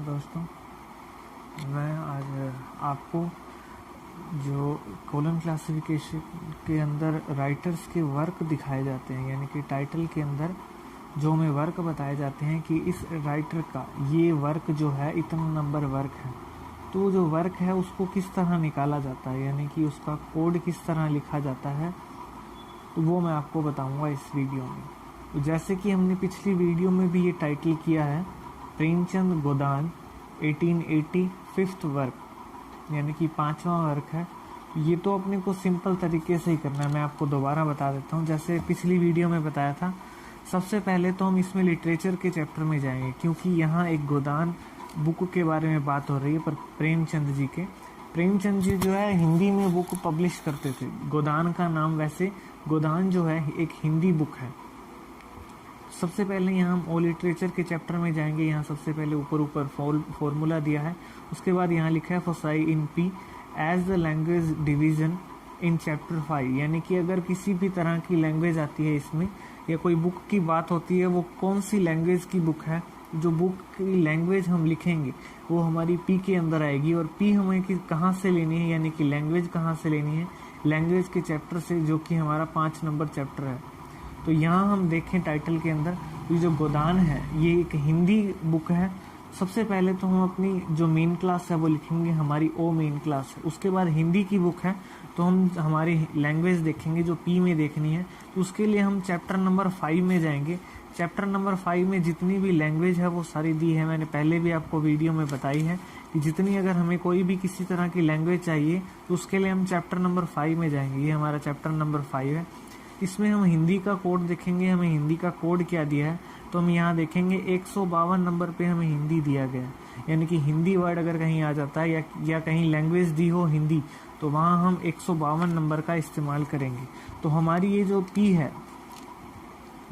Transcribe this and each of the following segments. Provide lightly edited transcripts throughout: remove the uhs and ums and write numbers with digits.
दोस्तों, मैं आज आपको जो कॉलम क्लासिफिकेशन के अंदर राइटर्स के वर्क दिखाए जाते हैं, यानी कि टाइटल के अंदर जो हमें वर्क बताए जाते हैं कि इस राइटर का ये वर्क जो है इतना नंबर वर्क है, तो जो वर्क है उसको किस तरह निकाला जाता है, यानी कि उसका कोड किस तरह लिखा जाता है, तो वो मैं आपको बताऊंगा इस वीडियो में। तो जैसे कि हमने पिछली वीडियो में भी ये टाइटल किया है, प्रेमचंद गोदान 1880 5th वर्क, यानी कि 5वां वर्क है। ये तो अपने को सिंपल तरीके से ही करना है, मैं आपको दोबारा बता देता हूँ। जैसे पिछली वीडियो में बताया था, सबसे पहले तो हम इसमें लिटरेचर के चैप्टर में जाएंगे, क्योंकि यहाँ एक गोदान बुक के बारे में बात हो रही है, पर प्रेमचंद जी के। प्रेमचंद जी जो है हिंदी में बुक पब्लिश करते थे। गोदान का नाम, वैसे गोदान जो है एक हिंदी बुक है। सबसे पहले यहाँ हम ओ लिटरेचर के चैप्टर में जाएंगे। यहाँ सबसे पहले ऊपर फॉर्मूला दिया है, उसके बाद यहाँ लिखा है फोसाई in P as the language division in chapter 5, यानी कि अगर किसी भी तरह की लैंग्वेज आती है इसमें, या कोई बुक की बात होती है, वो कौन सी लैंग्वेज की बुक है, जो बुक की लैंग्वेज हम लिखेंगे वो हमारी पी के अंदर आएगी। और पी हमें कहाँ से लेनी है, यानी कि लैंग्वेज कहाँ से लेनी है, लैंग्वेज के चैप्टर से, जो कि हमारा 5 नंबर चैप्टर है। तो यहाँ हम देखें टाइटल के अंदर, ये जो गोदान है ये एक हिंदी बुक है। सबसे पहले तो हम अपनी जो मेन क्लास है वो लिखेंगे, हमारी ओ मेन क्लास है। उसके बाद हिंदी की बुक है, तो हम हमारी लैंग्वेज देखेंगे जो पी में देखनी है। तो उसके लिए हम चैप्टर नंबर 5 में जाएंगे। चैप्टर नंबर 5 में जितनी भी लैंग्वेज है वो सारी दी है, मैंने पहले भी आपको वीडियो में बताई है कि जितनी, अगर हमें कोई भी किसी तरह की लैंग्वेज चाहिए तो उसके लिए हम चैप्टर नंबर 5 में जाएंगे। ये हमारा चैप्टर नंबर 5 है। इसमें हम हिंदी का कोड देखेंगे, हमें हिंदी का कोड क्या दिया है, तो हम यहाँ देखेंगे 152 नंबर पे हमें हिंदी दिया गया है। यानी कि हिंदी वर्ड अगर कहीं आ जाता है या कहीं लैंग्वेज दी हो हिंदी, तो वहाँ हम 152 नंबर का इस्तेमाल करेंगे। तो हमारी ये जो पी है,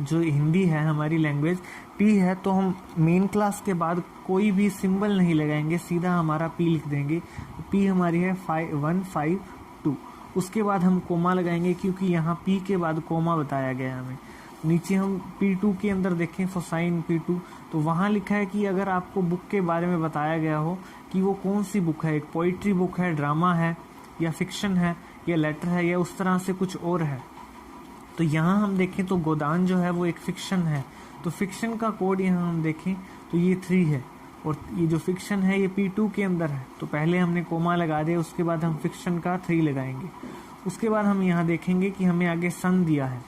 जो हिंदी है हमारी लैंग्वेज पी है, तो हम मेन क्लास के बाद कोई भी सिंबल नहीं लगाएंगे, सीधा हमारा पी लिख देंगे। पी हमारी है 5152। उसके बाद हम कोमा लगाएंगे, क्योंकि यहाँ पी के बाद कोमा बताया गया है हमें। नीचे हम P2 के अंदर देखें, फोसाइन P2, तो वहाँ लिखा है कि अगर आपको बुक के बारे में बताया गया हो कि वो कौन सी बुक है, एक पोइट्री बुक है, ड्रामा है, या फिक्शन है, या लेटर है, या उस तरह से कुछ और है। तो यहाँ हम देखें तो गोदान जो है वो एक फिक्शन है, तो फिक्शन का कोड यहाँ हम देखें तो ये 3 है, और ये जो फिक्शन है ये P2 के अंदर है। तो पहले हमने कोमा लगा दिया, उसके बाद हम फिक्शन का 3 लगाएंगे। उसके बाद हम यहाँ देखेंगे कि हमें आगे सन दिया है।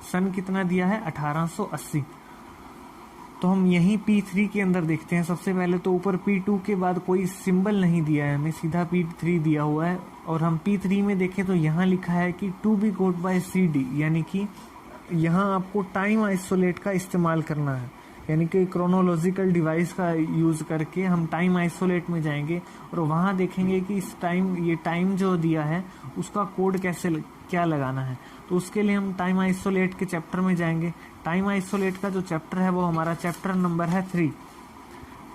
सन कितना दिया है? 1880। तो हम यहीं P3 के अंदर देखते हैं। सबसे पहले तो ऊपर P2 के बाद कोई सिंबल नहीं दिया है, हमें सीधा P3 दिया हुआ है। और हम P3 में देखें तो यहाँ लिखा है कि to be got by CD, यानी कि यहाँ आपको टाइम आइसोलेट का इस्तेमाल करना है, यानी कि क्रोनोलॉजिकल डिवाइस का यूज़ करके हम टाइम आइसोलेट में जाएंगे और वहाँ देखेंगे कि इस टाइम, ये टाइम जो दिया है उसका कोड क्या लगाना है। तो उसके लिए हम टाइम आइसोलेट के चैप्टर में जाएंगे। टाइम आइसोलेट का जो चैप्टर है वो हमारा चैप्टर नंबर है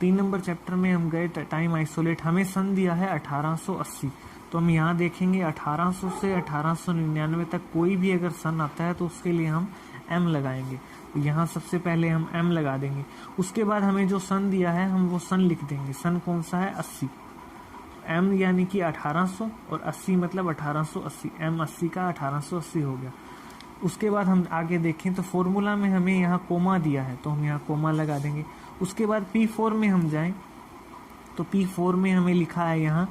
3 नंबर चैप्टर में हम गए। टाइम आइसोलेट, हमें सन दिया है 1880, तो हम यहाँ देखेंगे 1800 से 1899 तक कोई भी अगर सन आता है तो उसके लिए हम M लगाएंगे। तो यहाँ सबसे पहले हम M लगा देंगे। उसके बाद हमें जो सन दिया है हम वो सन लिख देंगे। सन कौन सा है? 80। M यानी कि 1800 और 80 मतलब 1880। M 80 का 1880 हो गया। उसके बाद हम आगे देखें तो फॉर्मूला में हमें यहाँ कोमा दिया है, तो हम यहाँ कोमा लगा देंगे। उसके बाद P4 में हम जाएं तो P4 में हमें लिखा है यहाँ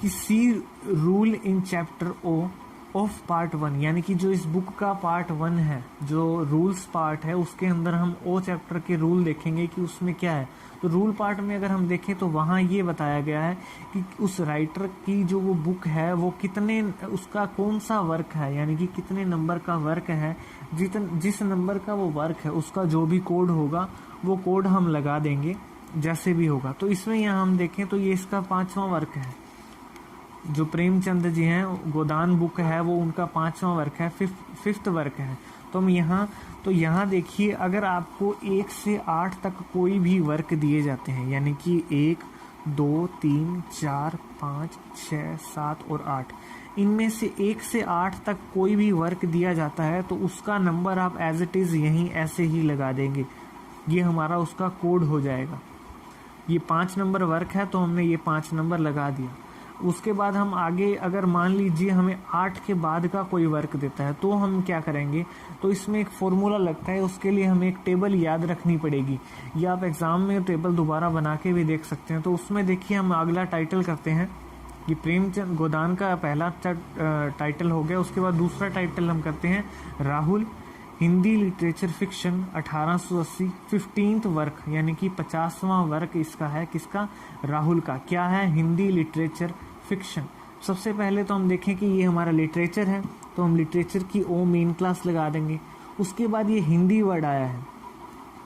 कि C rule in chapter O of part 1, यानी कि जो इस बुक का पार्ट 1 है, जो रूल्स पार्ट है, उसके अंदर हम O चैप्टर के रूल देखेंगे कि उसमें क्या है। तो रूल पार्ट में अगर हम देखें तो वहाँ ये बताया गया है कि उस राइटर की जो वो बुक है वो कितने, उसका कौन सा वर्क है, यानी कि कितने नंबर का वर्क है। जिस नंबर का वो वर्क है उसका जो भी कोड होगा वो कोड हम लगा देंगे, जैसे भी होगा। तो इसमें यहाँ हम देखें तो ये इसका 5वां वर्क है। जो प्रेमचंद जी हैं, गोदान बुक है वो उनका 5वां वर्क है, 5th वर्क है। तो हम यहाँ देखिए, अगर आपको 1 से 8 तक कोई भी वर्क दिए जाते हैं, यानी कि 1, 2, 3, 4, 5, 6, 7 और 8, इनमें से 1 से 8 तक कोई भी वर्क दिया जाता है तो उसका नंबर आप एज इट इज़ यहीं ऐसे ही लगा देंगे, ये हमारा उसका कोड हो जाएगा। ये 5 नंबर वर्क है तो हमने ये 5 नंबर लगा दिया। उसके बाद हम आगे अगर मान लीजिए हमें 8 के बाद का कोई वर्क देता है तो हम क्या करेंगे, तो इसमें एक फॉर्मूला लगता है, उसके लिए हमें एक टेबल याद रखनी पड़ेगी, या आप एग्जाम में टेबल दोबारा बना के भी देख सकते हैं। तो उसमें देखिए हम अगला टाइटल करते हैं, ये प्रेमचंद गोदान का पहला टाइटल हो गया। उसके बाद दूसरा टाइटल हम करते हैं Rahul Hindi literature fiction 1880 15th work, यानी कि 50वां वर्क इसका है, किसका, राहुल का। क्या है, हिंदी लिटरेचर फिक्शन। सबसे पहले तो हम देखें कि ये हमारा लिटरेचर है, तो हम लिटरेचर की ओ मेन क्लास लगा देंगे। उसके बाद ये हिंदी वर्ड आया है,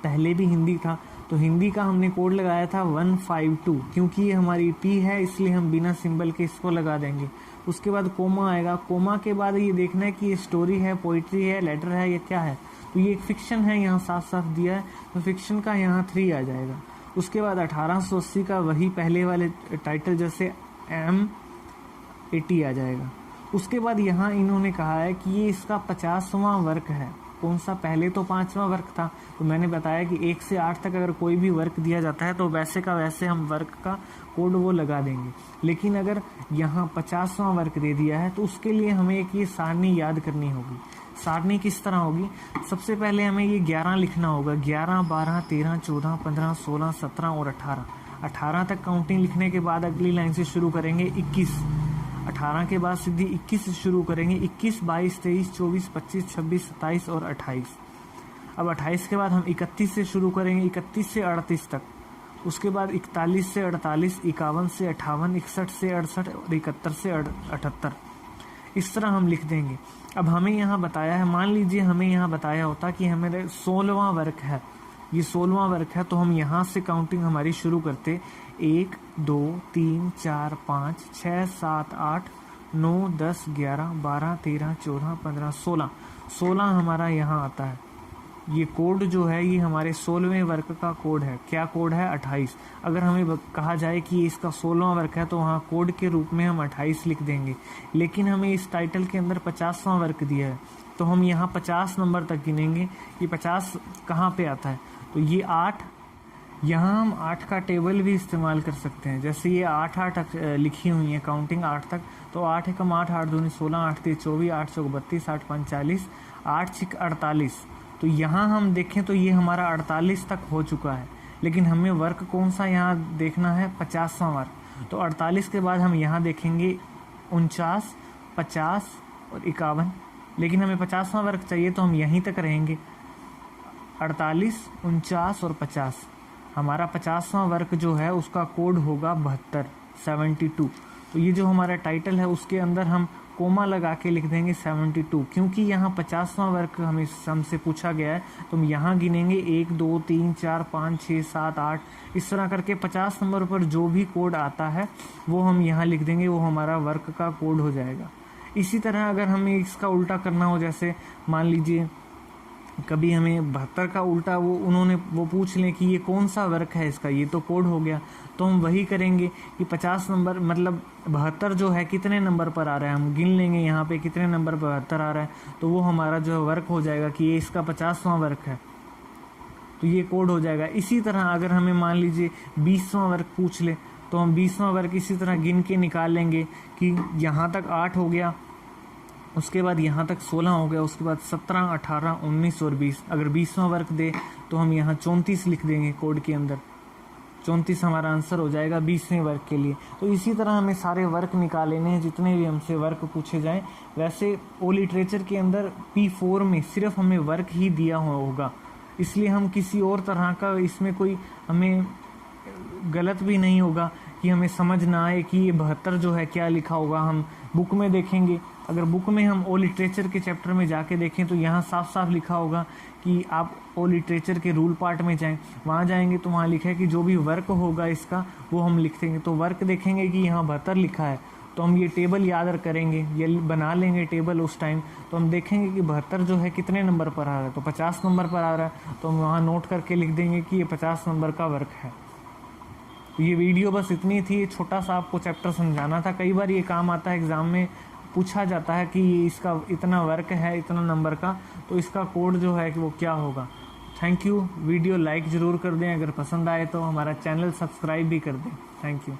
पहले भी हिंदी था, तो हिंदी का हमने कोड लगाया था 152, क्योंकि ये हमारी टी है इसलिए हम बिना सिंबल के इसको लगा देंगे। उसके बाद कोमा आएगा, कोमा के बाद ये देखना है कि ये स्टोरी है, पोइट्री है, लेटर है, ये क्या है, तो ये एक फिक्शन है, यहाँ साफ साफ दिया है, तो फिक्शन का यहाँ 3 आ जाएगा। उसके बाद 1880 का वही पहले वाले टाइटल जैसे M80 आ जाएगा। उसके बाद यहाँ इन्होंने कहा है कि ये इसका 50वां वर्क है। कौन सा, पहले तो 5वां वर्क था, तो मैंने बताया कि 1 से 8 तक अगर कोई भी वर्क दिया जाता है तो वैसे का वैसे हम वर्क का कोड वो लगा देंगे। लेकिन अगर यहाँ 50वां वर्क दे दिया है तो उसके लिए हमें एक ये सारणी याद करनी होगी। सारणी किस तरह होगी, सबसे पहले हमें ये 11 लिखना होगा, 11 12 13 14 15 16 17 और 18 तक काउंटिंग लिखने के बाद अगली लाइन से शुरू करेंगे 21, 18 के बाद सीधी 21 से शुरू करेंगे, 21 22 23 24 25 26 27 और 28। अब 28 के बाद हम 31 से शुरू करेंगे, 31 से 38 तक। उसके बाद 41 से 48, 51 से 58, 61 से 68 और 71 से 78। इस तरह हम लिख देंगे। अब हमें यहाँ बताया है, मान लीजिए हमें यहाँ बताया होता कि हमें 16वां वर्क है, ये 16वां वर्क है, तो हम यहाँ से काउंटिंग हमारी शुरू करते 1 2 3 4 5 6 7 8 9 10 11 12 13 14 15 16 हमारा यहाँ आता है। ये कोड जो है ये हमारे 16वें वर्क का कोड है। क्या कोड है, 28। अगर हमें कहा जाए कि इसका 16वां वर्क है तो वहाँ कोड के रूप में हम 28 लिख देंगे। लेकिन हमें इस टाइटल के अंदर 50वां वर्क दिया है, तो हम यहाँ 50 नंबर तक गिनेंगे। ये 50 कहाँ पे आता है, तो ये 8, यहाँ हम 8 का टेबल भी इस्तेमाल कर सकते हैं। जैसे ये 8 लिखी हुई है काउंटिंग 8 तक, तो 8 एकम 8, 8 दूनी 16, 8 3 24, 8 चौक 32, 8 5 40, 8 6 48। तो यहाँ हम देखें तो ये हमारा 48 तक हो चुका है। लेकिन हमें वर्क कौन सा यहाँ देखना है, 50वां वर्क। तो 48 के बाद हम यहाँ देखेंगे 49, 50 और 51। लेकिन हमें 50वां वर्क चाहिए तो हम यहीं तक रहेंगे, 48, 49 और 50। हमारा 50वां वर्क जो है उसका कोड होगा 72। तो ये जो हमारा टाइटल है उसके अंदर हम कोमा लगा के लिख देंगे 72, क्योंकि यहाँ 50वां वर्क हमसे पूछा गया है। तो हम यहाँ गिनेंगे 1 2 3 4 5 6 7 8, इस तरह करके 50 नंबर पर जो भी कोड आता है वो हम यहाँ लिख देंगे, वो हमारा वर्क का कोड हो जाएगा। इसी तरह अगर हमें इसका उल्टा करना हो, जैसे मान लीजिए कभी हमें 72 का उल्टा उन्होंने पूछ लें कि ये कौन सा वर्क है इसका, ये तो कोड हो गया, तो हम वही करेंगे कि 50 नंबर मतलब 72 जो है कितने नंबर पर आ रहा है, हम गिन लेंगे यहाँ पे कितने नंबर पर 72 आ रहा है, तो वो हमारा जो है वर्क हो जाएगा कि ये इसका 50वां वर्क है, तो ये कोड हो जाएगा। इसी तरह अगर हमें मान लीजिए 20वां वर्क पूछ ले तो हम 20वां वर्क इसी तरह गिन के निकाल लेंगे कि यहाँ तक 8 हो गया, उसके बाद यहाँ तक 16 हो गया, उसके बाद 17 18 19 और 20। अगर 20वां वर्क दे तो हम यहाँ 34 लिख देंगे कोड के अंदर, 34 हमारा आंसर हो जाएगा 20वें वर्क के लिए। तो इसी तरह हमें सारे वर्क निकाल लेने हैं जितने भी हमसे वर्क पूछे जाएं। वैसे ओ लिटरेचर के अंदर P4 में सिर्फ हमें वर्क ही दिया होगा, इसलिए हम किसी और तरह का इसमें कोई हमें गलत भी नहीं होगा कि हमें समझ ना आए कि ये 72 जो है क्या लिखा होगा। हम बुक में देखेंगे, अगर बुक में हम ओ लिटरेचर के चैप्टर में जाके देखें तो यहाँ साफ साफ लिखा होगा कि आप ओ लिटरेचर के रूल पार्ट में जाएं, वहाँ जाएंगे तो वहाँ लिखा है कि जो भी वर्क होगा इसका वो हम लिख देंगे। तो वर्क देखेंगे कि यहाँ 72 लिखा है तो हम ये टेबल याद करेंगे, ये बना लेंगे टेबल उस टाइम, तो हम देखेंगे कि 72 जो है कितने नंबर पर आ रहा है, तो 50 नंबर पर आ रहा है, तो हम वहाँ नोट करके लिख देंगे कि ये 50 नंबर का वर्क है। तो ये वीडियो बस इतनी थी, छोटा सा आपको चैप्टर समझाना था। कई बार ये काम आता है, एग्ज़ाम में पूछा जाता है कि इसका इतना वर्क है इतना नंबर का, तो इसका कोड जो है कि वो क्या होगा। Thank you. वीडियो लाइक ज़रूर कर दें अगर पसंद आए तो, हमारा चैनल सब्सक्राइब भी कर दें। Thank you.